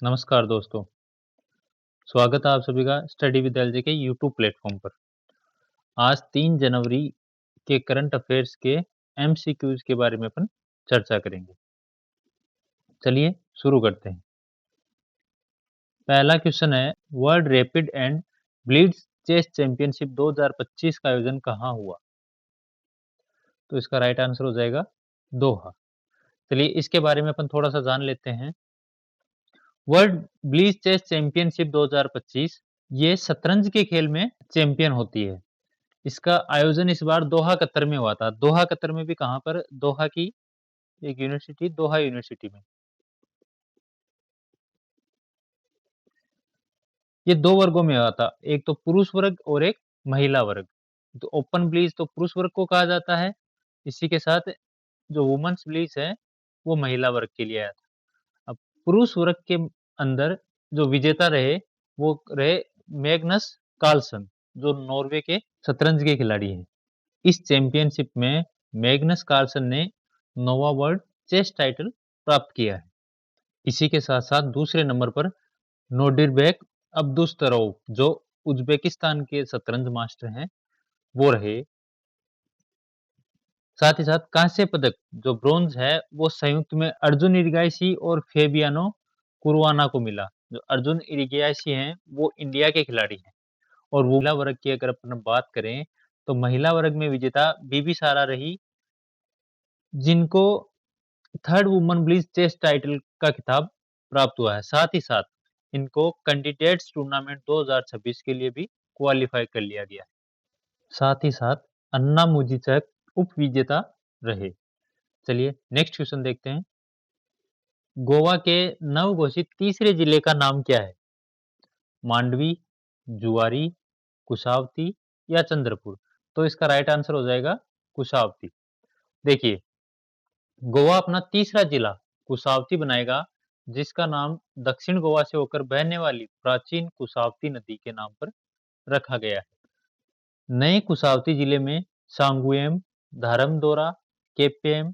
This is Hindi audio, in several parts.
नमस्कार दोस्तों, स्वागत है आप सभी का स्टडी विद एलजे के यूट्यूब प्लेटफॉर्म पर। आज 3 जनवरी के करंट अफेयर्स के एमसीक्यूज के बारे में अपन चर्चा करेंगे। चलिए शुरू करते हैं। पहला क्वेश्चन है, world rapid and blitz chess championship 2025 का आयोजन कहाँ हुआ? तो इसका राइट आंसर हो जाएगा दोहा। चलिए इसके बारे में अपन थोड़ा सा जान लेते हैं। वर्ल्ड ब्लिट्ज चेस चैंपियनशिप 2025 ये शतरंज के खेल में चैंपियन होती है। इसका आयोजन इस बार दोहा कतर में हुआ था। दोहा कतर में भी कहाँ पर? दोहा की एक यूनिवर्सिटी, दोहा यूनिवर्सिटी में। ये 2 वर्गों में हुआ था, एक तो पुरुष वर्ग और एक महिला वर्ग। तो ओपन ब्लीच तो पुरुष वर्ग को कहा जाता है, इसी के साथ जो वुमेन्स ब्लीच है, वो महिला वर्ग के लिए आया था। अब पुरुष वर्ग के अंदर जो विजेता रहे, वो रहे मैग्नस कार्लसन, जो नॉर्वे के शतरंज के खिलाड़ी हैं। इस चैंपियनशिप में मैग्नस कार्लसन ने नोवा वर्ल्ड चेस टाइटल प्राप्त किया है। इसी के साथ-साथ दूसरे नंबर पर नोडिरबेक अब्दुस्तरोव, जो उज़्बेकिस्तान के शतरंज मास्टर हैं, वो रहे। साथ ही साथ कांस्य पदक जो ब्रोंज है, वो संयुक्त में अर्जुन इरिगाइशी और फेबियानो कुरुआना को मिला। जो अर्जुन इरिगाइशी हैं, वो इंडिया के खिलाड़ी हैं। और महिला वर्ग की अगर अपन बात करें, तो महिला वर्ग में विजेता बीबी सारा रही, जिनको third woman blitz chess title का खिताब प्राप्त हुआ है। साथ ही साथ इनको कैंडिडेट्स टूर्नामेंट 2026 के लिए भी क्वालीफाई कर लिया गया है। साथ ही साथ अन्ना मुजिचक उप विजेता रहे। चलिए नेक्स्ट क्वेश्चन देखते हैं। गोवा के नव घोषित तीसरे जिले का नाम क्या है? मांडवी, जुआरी, कुशावती या चंद्रपुर? तो इसका राइट आंसर हो जाएगा कुशावती। देखिए, गोवा अपना तीसरा जिला कुशावती बनाएगा, जिसका नाम दक्षिण गोवा से होकर बहने वाली प्राचीन कुशावती नदी के नाम पर रखा गया है। नए कुशावती जिले में सांगुएम, धारमदोरा, केपेम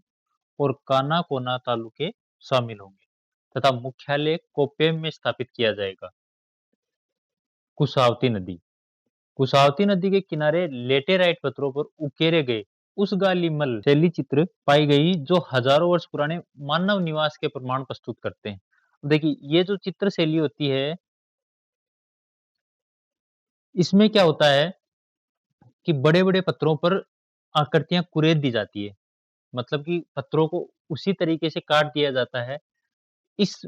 और कानाकोना तालुके शामिल होंगे तथा मुख्यालय कोप्पेम में स्थापित किया जाएगा। कुशावती नदी कुशावती नदी के किनारे लेटेराइट पत्थरों पर उकेरे गए उस गालीमल शैली चित्र पाई गई, जो हजारों वर्ष पुराने मानव निवास के प्रमाण प्रस्तुत करते हैं। देखिए, ये जो चित्र शैली होती है, इसमें क्या होता है कि बड़े-बड़े पत्थरों पर आकृतियाँ कुरेद दी जाती है। मतलब कि पत्थरों को उसी तरीके से काट दिया जाता है। इस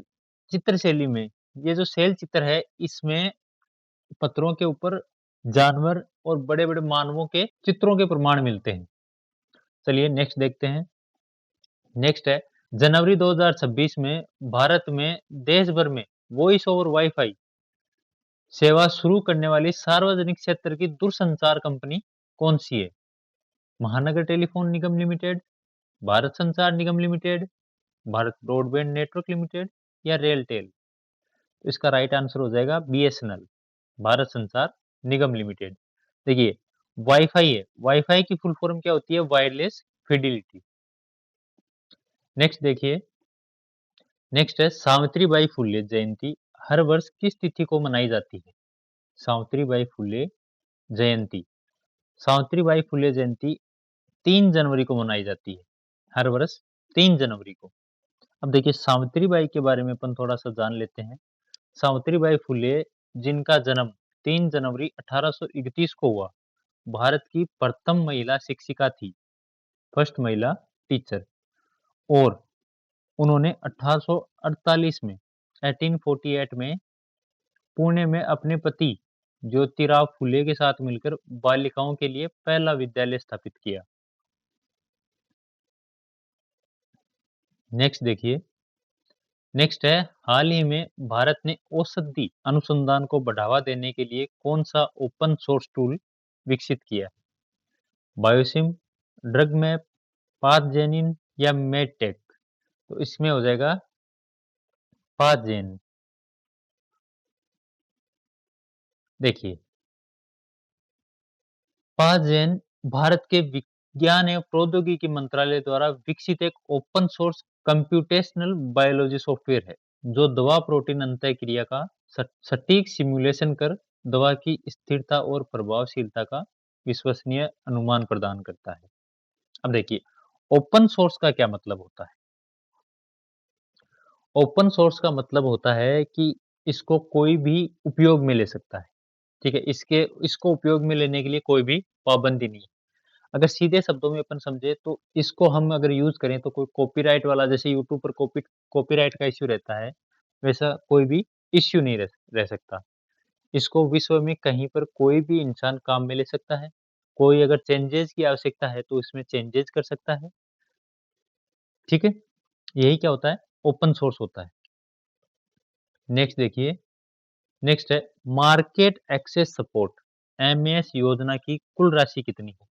चित्र शैली में ये जो शैल चित्र है, इसमें पत्थरों के ऊपर जानवर और बड़े-बड़े मानवों के चित्रों के प्रमाण मिलते हैं। चलिए नेक्स्ट देखते हैं। नेक्स्ट है, जनवरी 2026 में भारत में देश भर में वॉइस ओवर वाई-फाई सेवा शुरू करने वाली सार्वजनिक क्षेत्र की दूरसंचार कंपनी कौन-सी है? महानगर टेलीफोन निगम Limited, Bharat Sanchar Nigam Limited, Bharat Broadband Network Limited या रेलटेल? तो इसका राइट आंसर हो जाएगा बीएसएनएल, भारत संचार निगम लिमिटेड। देखिए, वाई-फाई है, वाई-फाई की फुल फॉर्म क्या होती है? Wireless Fidelity. नेक्स्ट देखिए, नेक्स्ट है, सावित्रीबाई फुले जयंती हर वर्ष किस तिथि को मनाई जाती है? सावित्रीबाई फुले जयंती सावित्रीबाई फुले जयंती 3 जनवरी को मनाई जाती है, हर वर्ष 3 जनवरी को। अब देखिए, सावित्रीबाई के बारे में अपन थोड़ा-सा जान लेते हैं। सावित्रीबाई फुले, जिनका जन्म 3 जनवरी 1831 को हुआ, भारत की प्रथम महिला शिक्षिका थी, फर्स्ट महिला टीचर। और उन्होंने 1848 में 1848 में पुणे में अपने पति ज्योतिराव फुले के साथ मिलकर बालिकाओं के लिए पहला विद्यालय स्थापित किया। नेक्स्ट देखिए, नेक्स्ट है, हाल ही में भारत ने औषधि अनुसंधान को बढ़ावा देने के लिए कौन सा ओपन सोर्स टूल विकसित किया? बायोसिम, ड्रग मैप, पाथजेनिन या मेडटेक? तो इसमें हो जाएगा पाथजेन। देखिए, पाथजेन भारत के विज्ञान एवं प्रौद्योगिकी मंत्रालय द्वारा विकसित एक open source computational biology software है, जो दवा प्रोटीन अंतःक्रिया का सटीक सिमुलेशन कर दवा की स्थिरता और प्रभावशीलता का विश्वसनीय अनुमान प्रदान करता है। अब देखिए, ओपन सोर्स का क्या मतलब होता है? ओपन सोर्स का मतलब होता है कि इसको कोई भी उपयोग में ले सकता है, ठीक है? इसको उपयोग में लेने के लिए कोई भी पाबंदी नहीं है। अगर सीधे शब्दों में अपन समझे तो इसको हम अगर यूज़ करें तो कोई कॉपीराइट वाला, जैसे यूट्यूब पर कॉपीराइट का इश्यू रहता है, वैसा कोई भी इश्यू नहीं रह सकता। इसको विश्व में कहीं पर कोई भी इंसान काम में ले सकता है। कोई अगर चेंजेज़ की आवश्यकता है तो इसमें चेंजेज़ कर सकता है, ठीक है? यही क्या होता है? ओपन सोर्स होता है। नेक्स्ट देखिए, नेक्स्ट है मार्केट एक्सेस सपोर्ट। एमएएस योजना की कुल राशि कितनी है?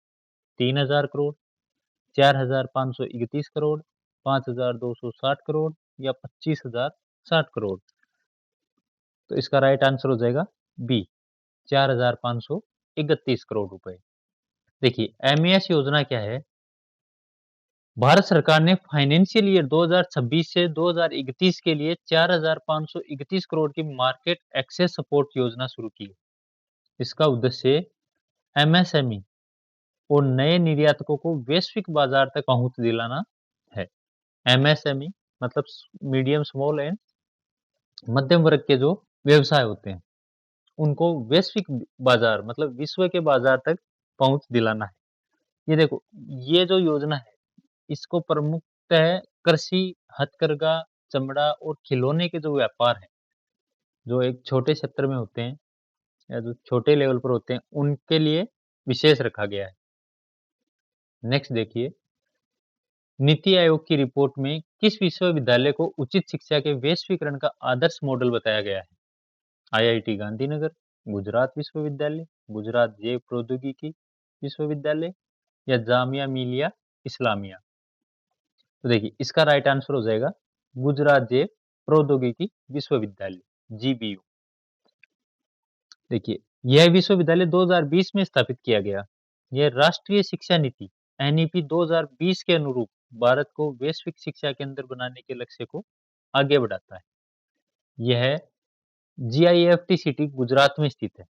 3000 करोड़, 4531 करोड़, 5260 करोड़ या 25060 करोड़? तो इसका राइट आंसर हो जाएगा बी, 4531 करोड़ रुपए। देखिए, एमएएस योजना क्या है? भारत सरकार ने फाइनेंशियल ईयर 2026 से 2031 के लिए 4531 करोड़ की मार्केट एक्सेस सपोर्ट योजना शुरू की है। इसका उद्देश्य एमएसएमई और नए निर्यातकों को वैश्विक बाजार तक पहुंच दिलाना है। एमएसएमई मतलब मीडियम, स्मॉल एंड मध्यम वर्ग के जो व्यवसाय होते हैं, उनको वैश्विक बाजार मतलब विश्व के बाजार तक पहुंच दिलाना है। ये देखो, ये जो योजना है, इसको प्रमुखतः कृषि, हथकरघा, चमड़ा और खिलौने के जो व्यापार हैं, जो एक छोटे क्षेत्र में होते हैं या जो छोटे लेवल पर होते हैं, उनके लिए विशेष रखा गया है। नेक्स्ट देखिए, नीति आयोग की रिपोर्ट में किस विश्वविद्यालय को उचित शिक्षा के वैश्वीकरण का आदर्श मॉडल बताया गया है? आईआईटी गांधीनगर, गुजरात विश्वविद्यालय, गुजरात जैव प्रौद्योगिकी विश्वविद्यालय या जामिया मिलिया इस्लामिया? तो देखिए, इसका राइट आंसर हो जाएगा गुजरात जैव प्रौद्योगिकी विश्वविद्यालय, जीबीयू। देखिए, यह विश्वविद्यालय 2020 में स्थापित किया गया। यह राष्ट्रीय शिक्षा नीति एनईपी 2020 के अनुरूप भारत को वैश्विक शिक्षा केंद्र बनाने के लक्ष्य को आगे बढ़ाता है। यह जीआईएफटी सिटी गुजरात में स्थित है।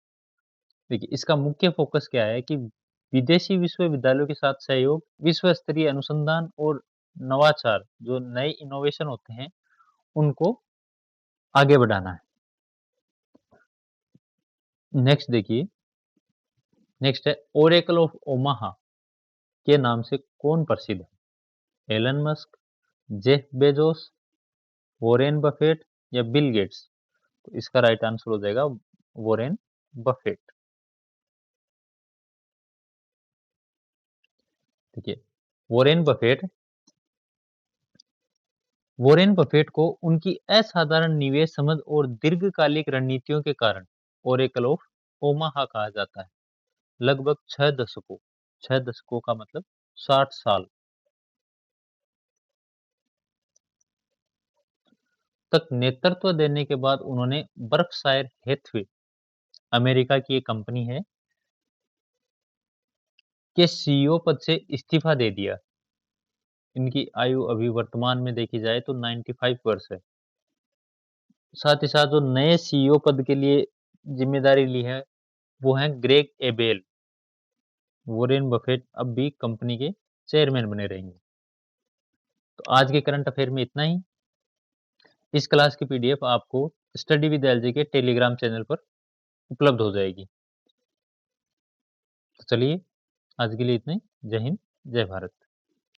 देखिए, इसका मुख्य फोकस क्या है कि विदेशी विश्वविद्यालयों के साथ सहयोग, विश्व स्तरीय अनुसंधान और नवाचार, जो नए इनोवेशन होते हैं, उनको आगे बढ़ाना है। नेक्स्ट देखिए, नेक्स्ट है ओरेकल ऑफ ओमाहा के नाम से कौन प्रसिद्ध है? Elon Musk, Jeff Bezos, Warren Buffett या बिल गेट्स? तो इसका राइट आंसर हो जाएगा वॉरेन बफेट। देखिए, वॉरेन बफेट वॉरेन बफेट को उनकी असाधारण निवेश समझ और दीर्घकालिक रणनीतियों के कारण ओरेकल ऑफ ओमाहा कहा जाता है। लगभग 6 दशकों का मतलब 60 साल तक नेतृत्व देने के बाद उन्होंने बर्कशायर हैथवे, अमेरिका की एक कंपनी है, के सीईओ पद से इस्तीफा दे दिया। इनकी आयु अभी वर्तमान में देखी जाए तो 95 वर्ष है। साथ ही साथ जो नए सीईओ पद के लिए जिम्मेदारी ली है, वो हैं ग्रेग एबेल। वॉरेन बफेट अब भी कंपनी के चेयरमैन बने रहेंगे। तो आज के करंट अफेयर में इतना ही। इस क्लास की पीडीएफ आपको स्टडी विद एलजे के टेलीग्राम चैनल पर उपलब्ध हो जाएगी। तो चलिए, आज के लिए इतना ही। जय हिंद, जय भारत।